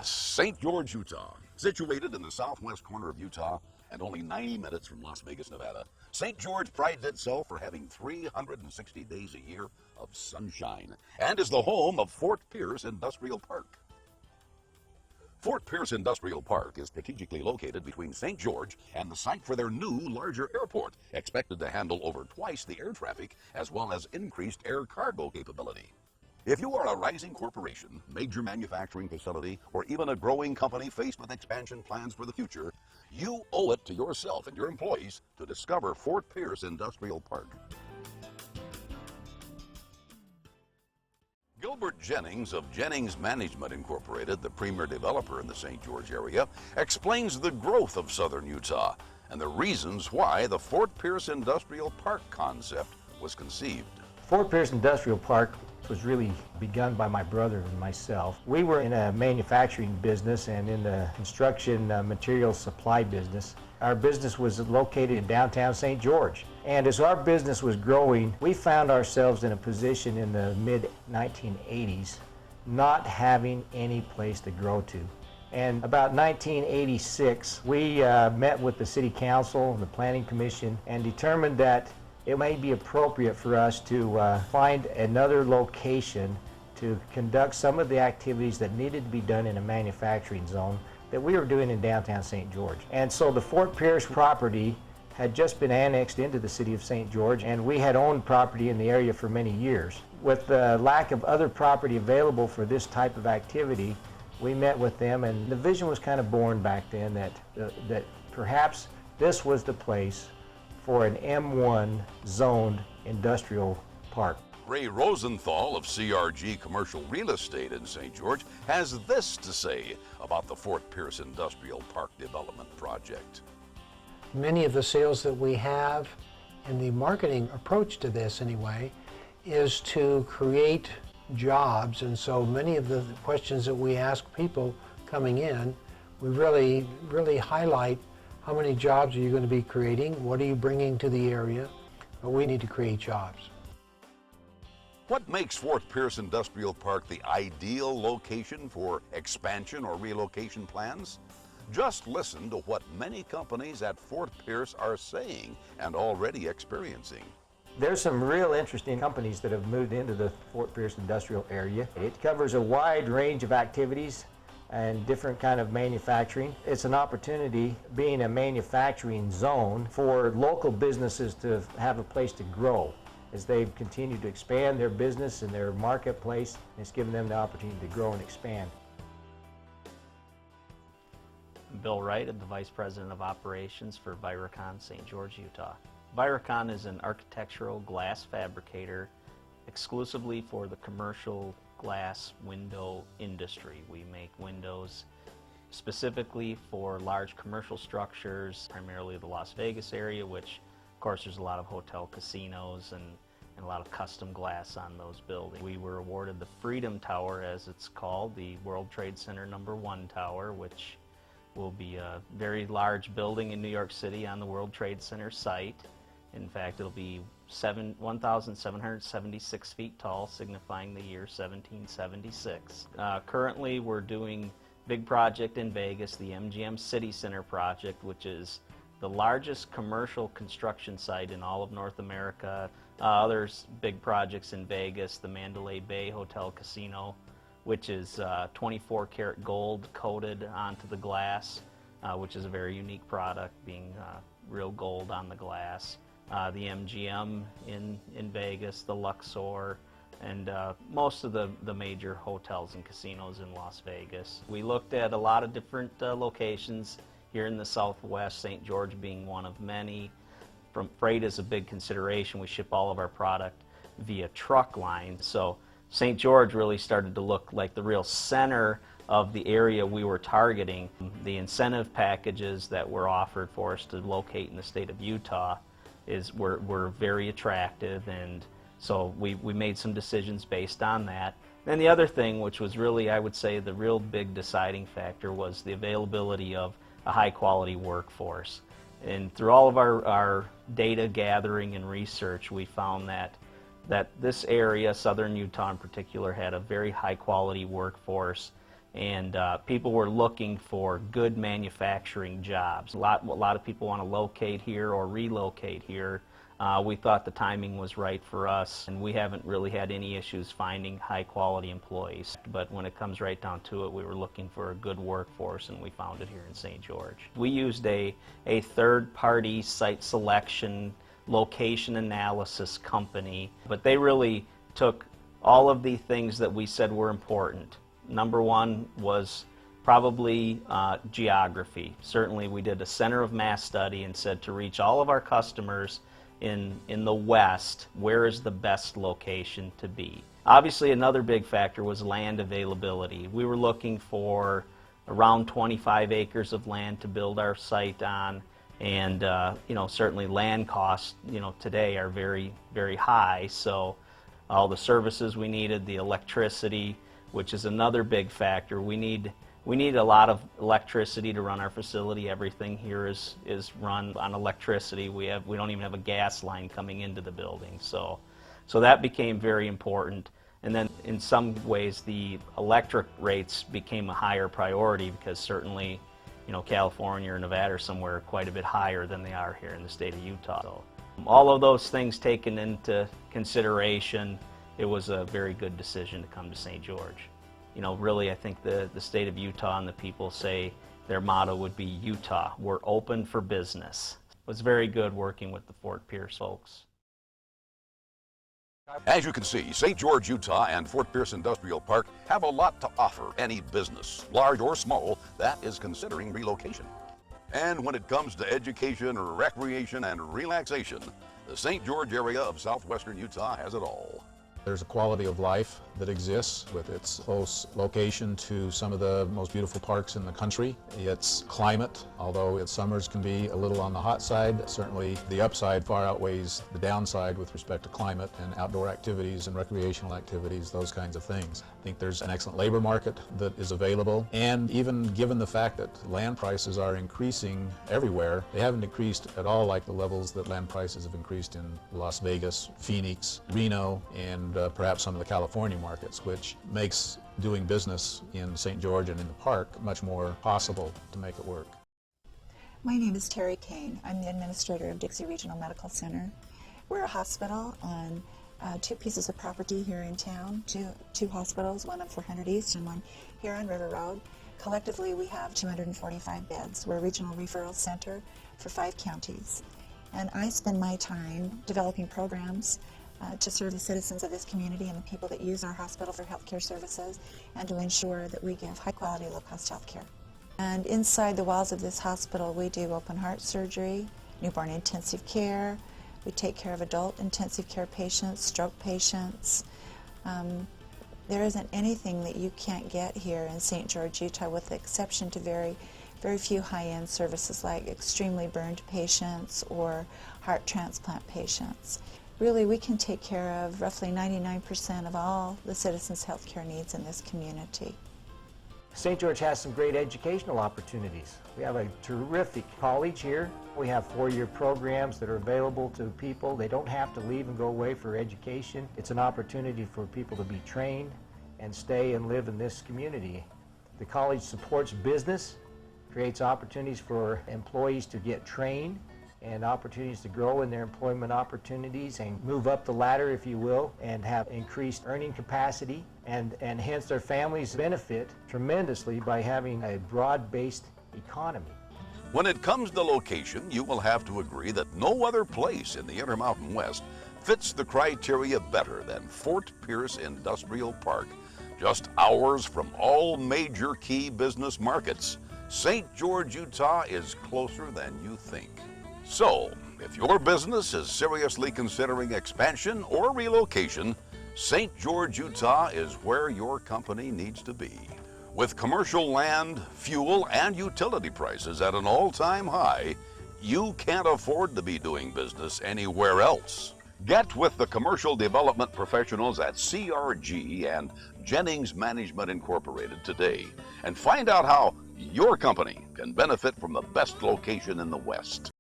St. George, Utah. Situated in the southwest corner of Utah and only 90 minutes from Las Vegas, Nevada, St. George prides itself for having 360 days a year of sunshine and is the home of Fort Pierce Industrial Park. Fort Pierce Industrial Park is strategically located between St. George and the site for their new, larger airport, expected to handle over twice the air traffic as well as increased air cargo capability. If you are a rising corporation, major manufacturing facility, or even a growing company faced with expansion plans for the future, you owe it to yourself and your employees to discover Fort Pierce Industrial Park. Gilbert Jennings of Jennings Management Incorporated, the premier developer in the St. George area, explains the growth of southern Utah and the reasons why the Fort Pierce Industrial Park concept was conceived. Fort Pierce Industrial Park was really begun by my brother and myself. We were in a manufacturing business and in the construction material supply business. Our business was located in downtown St. George. And as our business was growing, we found ourselves in a position in the mid-1980s not having any place to grow to. And about 1986, we met with the City Council and the Planning Commission and determined that it may be appropriate for us to find another location to conduct some of the activities that needed to be done in a manufacturing zone that we were doing in downtown St. George. And so the Fort Pierce property had just been annexed into the city of St. George, and we had owned property in the area for many years. With the lack of other property available for this type of activity, we met with them, and the vision was kind of born back then that perhaps this was the place for an M1 zoned industrial park. Ray Rosenthal of CRG Commercial Real Estate in St. George has this to say about the Fort Pierce Industrial Park Development Project. Many of the sales that we have and the marketing approach to this anyway is to create jobs, and so many of the questions that we ask people coming in, we really highlight how many jobs are you going to be creating, what are you bringing to the area, but we need to create jobs. What makes Fort Pierce Industrial Park the ideal location for expansion or relocation plans? Just listen to what many companies at Fort Pierce are saying and already experiencing. There's some real interesting companies that have moved into the Fort Pierce industrial area. It covers a wide range of activities and different kind of manufacturing. It's an opportunity, being a manufacturing zone, for local businesses to have a place to grow. As they've continued to expand their business and their marketplace, it's given them the opportunity to grow and expand. I'm Bill Wright, I'm the Vice President of Operations for Viracon St. George, Utah. Viracon is an architectural glass fabricator exclusively for the commercial glass window industry. We make windows specifically for large commercial structures, primarily the Las Vegas area, which of course there's a lot of hotel casinos and a lot of custom glass on those buildings. We were awarded the Freedom Tower, as it's called, the World Trade Center #1 tower, which will be a very large building in New York City on the World Trade Center site. In fact, it'll be 1,776 feet tall, signifying the year 1776. Currently, we're doing a big project in Vegas, the MGM City Center project, which is the largest commercial construction site in all of North America. Others big projects in Vegas, the Mandalay Bay Hotel Casino, which is 24 karat gold coated onto the glass, which is a very unique product, being real gold on the glass. The MGM in Vegas, the Luxor, and most of the major hotels and casinos in Las Vegas. We looked at a lot of different locations here in the Southwest, St. George being one of many. Freight is a big consideration. We ship all of our product via truck line. So St. George really started to look like the real center of the area we were targeting. The incentive packages that were offered for us to locate in the state of Utah were very attractive, and so we made some decisions based on that. Then the other thing, which was really, I would say, the real big deciding factor, was the availability of a high-quality workforce. And through all of our data gathering and research, we found that this area, southern Utah in particular, had a very high-quality workforce and people were looking for good manufacturing jobs. A lot of people want to locate here or relocate here. We thought the timing was right for us, and we haven't really had any issues finding high-quality employees. But when it comes right down to it, we were looking for a good workforce, and we found it here in St. George. We used a third-party site selection, location analysis company, but they really took all of the things that we said were important. Number one was probably geography. Certainly we did a center of mass study and said to reach all of our customers in the West, where is the best location to be? Obviously another big factor was land availability. We were looking for around 25 acres of land to build our site on, and certainly land costs today are very, very high, so all the services we needed, the electricity, which is another big factor. We need a lot of electricity to run our facility. Everything here is run on electricity. We don't even have a gas line coming into the building. So that became very important. And then in some ways the electric rates became a higher priority because certainly, California or Nevada or somewhere quite a bit higher than they are here in the state of Utah. So all of those things taken into consideration, it was a very good decision to come to St. George. Really, I think the state of Utah and the people say their motto would be Utah, we're open for business. It was very good working with the Fort Pierce folks. As you can see, St. George, Utah and Fort Pierce Industrial Park have a lot to offer any business, large or small, that is considering relocation. And when it comes to education, recreation, and relaxation, the St. George area of southwestern Utah has it all. There's a quality of life that exists with its close location to some of the most beautiful parks in the country. Its climate, although its summers can be a little on the hot side, certainly the upside far outweighs the downside with respect to climate and outdoor activities and recreational activities, those kinds of things. I think there's an excellent labor market that is available, and even given the fact that land prices are increasing everywhere, they haven't increased at all like the levels that land prices have increased in Las Vegas, Phoenix, Reno, and perhaps some of the California markets, which makes doing business in St. George and in the park much more possible to make it work. My name is Terry Kane. I'm the administrator of Dixie Regional Medical Center. We're a hospital on two pieces of property here in town, two hospitals, one on 400 East and one here on River Road. Collectively, we have 245 beds. We're a regional referral center for 5 counties. And I spend my time developing programs to serve the citizens of this community and the people that use our hospital for healthcare services, and to ensure that we give high-quality, low-cost healthcare. And inside the walls of this hospital, we do open heart surgery, newborn intensive care, we take care of adult intensive care patients, stroke patients. There isn't anything that you can't get here in St. George, Utah, with the exception to very, very few high-end services like extremely burned patients or heart transplant patients. Really, we can take care of roughly 99% of all the citizens' health care needs in this community. St. George has some great educational opportunities. We have a terrific college here. We have 4-year programs that are available to people. They don't have to leave and go away for education. It's an opportunity for people to be trained and stay and live in this community. The college supports business, creates opportunities for employees to get trained, and opportunities to grow in their employment opportunities and move up the ladder, if you will, and have increased earning capacity, and hence their families benefit tremendously by having a broad-based economy. When it comes to location, you will have to agree that no other place in the Intermountain West fits the criteria better than Fort Pierce Industrial Park. Just hours from all major key business markets, St. George, Utah is closer than you think. So, if your business is seriously considering expansion or relocation, St. George, Utah is where your company needs to be. With commercial land, fuel, and utility prices at an all-time high, you can't afford to be doing business anywhere else. Get with the commercial development professionals at CRG and Jennings Management Incorporated today and find out how your company can benefit from the best location in the West.